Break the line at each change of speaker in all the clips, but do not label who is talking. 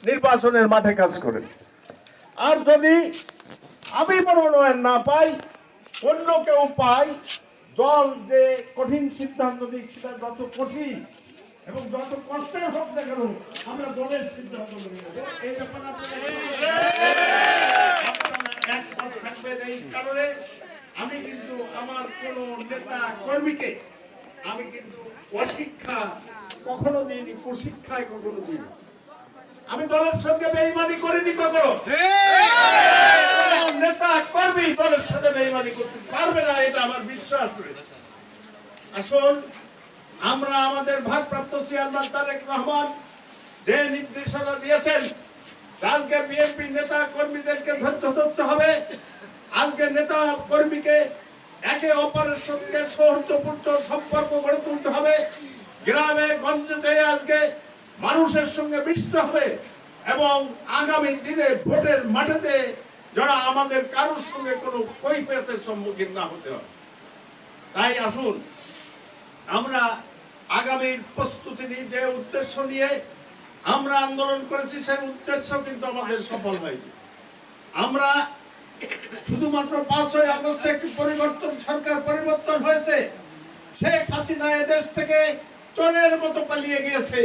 নির্বাচনের মাঠে কাজ করেন। আর যদি আমি মনোনয়ন না পাই, অন্য কেউ পাই, দল যে কঠিন সিদ্ধান্ত দিক সেটা যত কঠিন এবং যত কষ্টের হোক না কেন আমরা দলের সিদ্ধান্ত নেব। এই ব্যাপারে একমত থাকবেন। এই কারণে আমি কিন্তু আমার কোন নেতা কর্মীকে আমি কিন্তু অশিক্ষা কখনো দিইনি, কুশিক্ষায় কখনো দিইনি। আমি দলের সঙ্গে বেইমানি করিনি কখনো। নেতা কর্মী দলের সাথে বেইমানি করতে পারবে না, এটা আমার বিশ্বাস রয়েছে। আসুন আমরা আমাদের ভারপ্রাপ্ত চেয়ারম্যান তারেক রহমান যে নির্দেশনা দিয়েছেন, আজকে বিএনপি নেতা কর্মীদেরকে ধৈর্য ধরতে হবে। আজকে নেতা কর্মীকে একে অপরের সঙ্গে সৌহার্দ্যপূর্ণ সম্পর্ক গড়ে তুলতে হবে। গ্রামে গঞ্জে আজকে মানুষের সঙ্গে মিশতে হবে এবং আগামী দিনে ভোটের মাঠেতে যারা আমাদের কারোর সঙ্গে কোনো কৈফিয়তের সম্মুখীন না হতে হবে। তাই আসুন আমরা আগামীর প্রস্তুতি নিয়ে যে উদ্দেশ্য নিয়ে আমরা আন্দোলন করেছি সেই উদ্দেশ্য কিন্তু আমাদের সফল হয়নি। আমরা শুধুমাত্র 5ই আগস্ট একটি পরিবর্তন, সরকার পরিবর্তন হয়েছে। শেখ হাসিনা এদেশ থেকে চোরের মতো পালিয়ে গিয়েছে,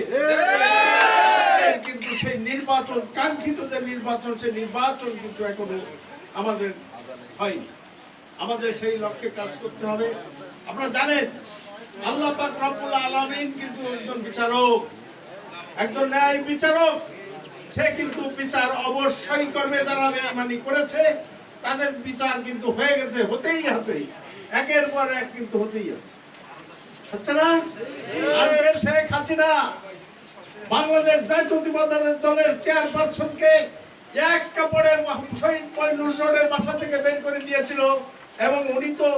কিন্তু সেই নির্বাচন, কাঙ্ক্ষিত যে নির্বাচন, সেই নির্বাচন কিন্তু এখনো আমাদের হয়নি। আমাদের সেই লক্ষ্যে কাজ করতে হবে। আপনারা জানেন আল্লাহ পাক রব্বুল আলামিন কিন্তু একজন বিচারক, একজন ন্যায় বিচারক। সে কিন্তু বিচার অবশ্যই করবে। যারা বেঈমানি করেছে তাদের বিচার কিন্তু হয়ে গেছে, হতেই আছে, একের পর এক কিন্তু হতেই আছে। আচ্ছা না, আজকে শেখ হাসিনা বাংলাদেশ জাতীয়তাবাদী দলের চেয়ারপারসনকে এক কাপড়ে শহীদ মইনুল রোডের বাসা থেকে বের করে দিয়েছিল এবং উনি তো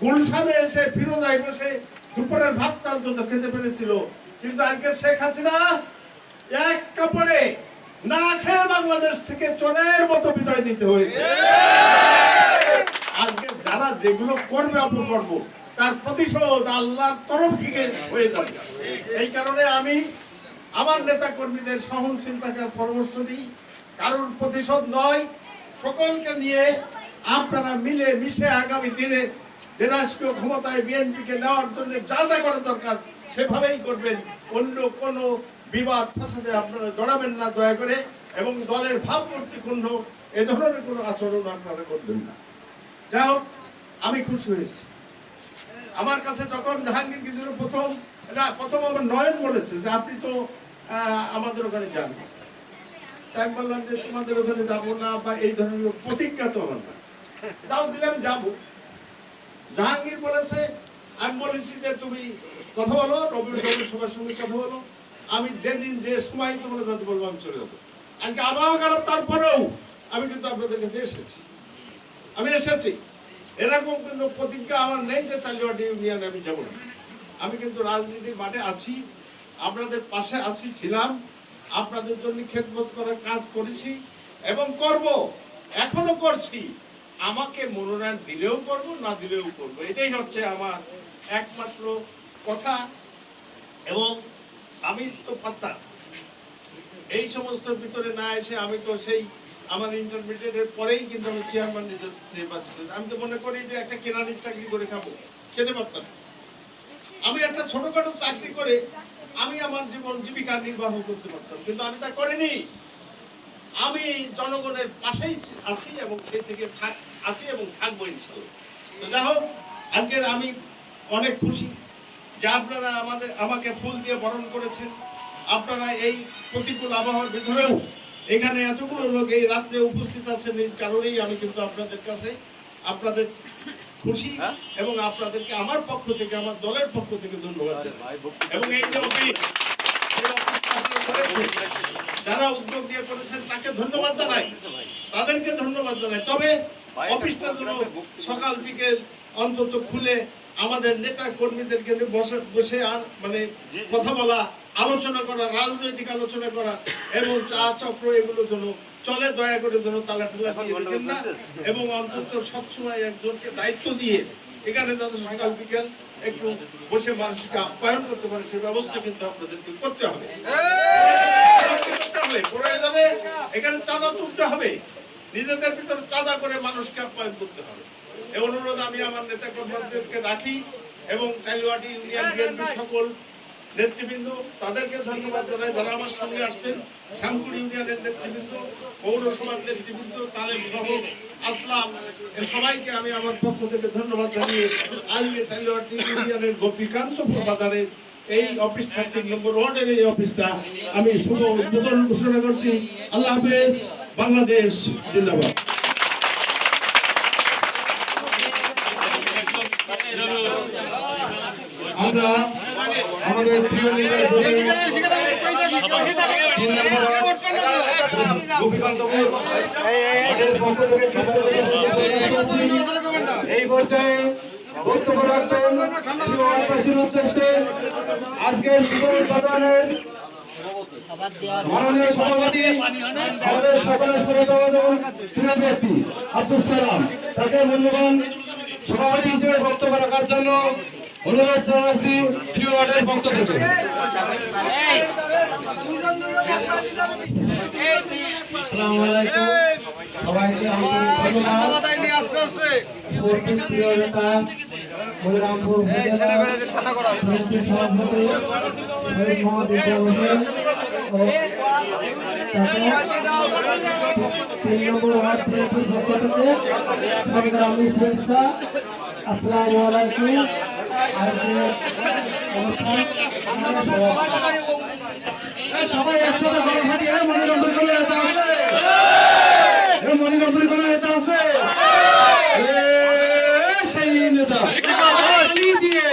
গুলশানে এসে ফিরোজায় বসে দুপুরের ভাতটা অন্তত খেতে পেরেছিল। কিন্তু আজকে শেখ হাসিনা এক কাপড়ে না খেয়ে বাংলাদেশ থেকে চোরের মতো বিদায় নিতে হয়েছে। আজকে যারা যেগুলো করবে অপকর্ম, তার প্রতিশোধ আল্লাহর তরফ থেকে হয়ে যাবে। এই কারণে আমি আমার নেতা কর্মীদের সহনশীল থাকার পরামর্শ দিই। কারোর প্রতিশোধ নয়, সকলকে নিয়ে আপনারা মিলে মিশে আগামী দিনে যে রাষ্ট্রীয় ক্ষমতায় বিএনপিকে নেওয়ার জন্য যা যা করা দরকার সেভাবেই করবেন। অন্য কোনো বিবাদ ফাসাদে আপনারা জড়াবেন না দয়া করে, এবং দলের ভাবমূর্তি ক্ষুণ্ণ এ ধরনের কোনো আচরণ আপনারা করবেন না। যাই হোক, আমি খুশি হয়েছি। আমার কাছে যখন জাহাঙ্গীর কিছু প্রথম আমার নয়ন বলেছে যে আপনি তো আমাদের ওখানে যান, তাই বললাম যে তোমাদের ওখানে যাবো না বা এই ধরনের প্রতিজ্ঞা তো আমার না, তাও দিলাম যাবো। জাহাঙ্গীর বলেছে, আমি বলেছি যে তুমি কথা বলো, রবীন্দ্র সবার সঙ্গে কথা বলো, আমি যেদিন যে সময় তোমরা যাতে বলবো আমি চলে যাবো। আজকে আবহাওয়া খারাপ, তারপরেও আমি কিন্তু আপনাদের কাছে এসেছি। আমি এসেছি, এরকম কিন্তু প্রতিজ্ঞা আমার নেই যে চালিয়াটি ইউনিয়নে আমি যাবো না। আমি কিন্তু রাজনীতির মাঠে আছি, আপনাদের পাশে আছি, ছিলাম, আপনাদের জন্য খেদমত করার কাজ করেছি এবং করব, এখনো করছি। আমাকে মনোনয়ন দিলেও করব, না দিলেও করব, এটাই হচ্ছে আমার একমাত্র কথা। এবং আমি তো পাত্তা এই সমস্ত ভিতরে না এসে, আমি তো সেই আমার ইন্টারমিডিয়েটের পরেই কিন্তু আমি চেয়ারম্যান নির্বাচিত। আমি তো মনে করি যে একটা কেরানির চাকরি করে খাবো, খেতে পারতাম। আমি একটা ছোটখাটো চাকরি করে আমি আমার জীবন জীবিকা নির্বাহ করতে পারতাম, কিন্তু আমি তা করিনি। আমি জনগণের পাশেই আছি এবং সেই থেকে আছি এবং থাকবো ইনশাআল্লাহ। তো যাই হোক, আজকের আমি অনেক খুশি যে আপনারা আমাকে ফুল দিয়ে বরণ করেছেন। আপনারা এই প্রতিকূল আবহাওয়ার ভিতরেও এখানে এতগুলো লোক এই রাত্রে উপস্থিত আছেন, এই কারণেই আমি কিন্তু আপনাদের কাছে আপনাদের খুশি এবং আপনাদেরকে আমার পক্ষ থেকে, আমার দলের পক্ষ থেকে ধন্যবাদ। এবং এই যে যারা উদ্যোগ নিয়ে করেছেন তাকে ধন্যবাদ জানাই, তাদেরকে ধন্যবাদ জানাই। তবে অফিসটা যেন সকাল বিকেল অন্তত খুলে আমাদের নেতা কর্মীদেরকে বসে আর মানে কথা বলা, আলোচনা করা, রাজনৈতিক আলোচনা করা এবং চা চক্র এগুলো যেন চলে, দয়া করে যেন তালা টালা দিয়ে দিবেন না। এবং অন্তত সবসময় একজনকে দায়িত্ব দিয়ে এখানে যাতে সকাল বিকেল একটু বসে মানুষকে আপ্যায়ন করতে পারে সে ব্যবস্থা কিন্তু আপনাদেরকে করতে হবে। প্রয়োজনে এখানে চাঁদা তুলতে হবে, নিজেদের ভিতরে চাঁদা করে মানুষকে আপ্যায়ন করতে হবে। এই অনুরোধ আমি আমার নেতা কর্মীদেরকে রাখি এবং চাইলওয়াটি ইউনিয়ন বিএনপি সকল নেতৃবৃন্দ তাদেরকে ধন্যবাদ জানাই যারা আমার সঙ্গে আসছেন। শ্যামপুর ইউনিয়নের নেতৃবৃন্দ, পৌরসভার নেতৃবৃন্দ, তালেব সহ আসলাম, সবাইকে আমি আমার পক্ষ থেকে ধন্যবাদ জানিয়ে আজকে চাইলওয়াটি ইউনিয়নের গোপীকান্তপুর বাজারে এই অফিসটা 3 নম্বর ওয়ার্ডের এই অফিসটা আমি শুভ উদ্বোধন ঘোষণা করছি। আল্লাহ হাফেজ, বাংলাদেশ জিন্দাবাদ। আমরা আমাদের প্রিয় নেতা এই পর্যায়ে বক্তব্য রাখবেন ওয়ার্ডবাসীর উদ্দেশ্যে আজকের শুভ উদ্বোধনের মাননীয় সভাপতি আমাদের সকলের শ্রদ্ধাভাজন প্রিয় ব্যক্তি আব্দুল সালাম, তাকে মূল্যবান সভাপতি হিসেবে বক্তব্য রাখার জন্য অনুরোধ জানাচ্ছি প্রিয় ওয়ার্ডের পক্ষ থেকে। আসসালামু আলাইকুম, সবাইকে উপস্থিত প্রিয় নেতা মনিরামপুর সভাপতি শহীদ মোহাম্মদ ইকবাল হোসেন ও 3 নম্বর ওয়ার্ড বিএনপির পক্ষ থেকে সংগ্রামী শুভেচ্ছা। আসসালামু আলাইকুম। সবাই একসাথে মনিরম্পুর কোন নেতা আছে? মনিরম্পুর কোন নেতা আছে? সেই নেতা দিয়ে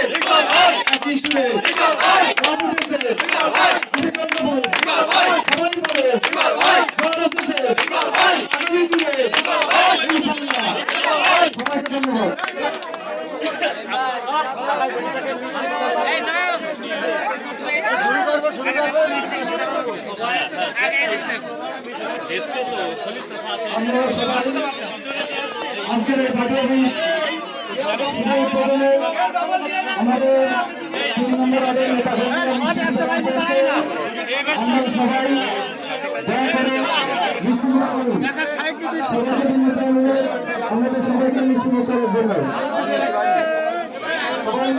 আজকের এই পার্টি অফিস আমাদের 3 নম্বর ওয়ার্ডের নেতা আমরা সবাই দয়া করে আমাদের সবাইকে মিষ্টিমুখ করার জন্য সবাই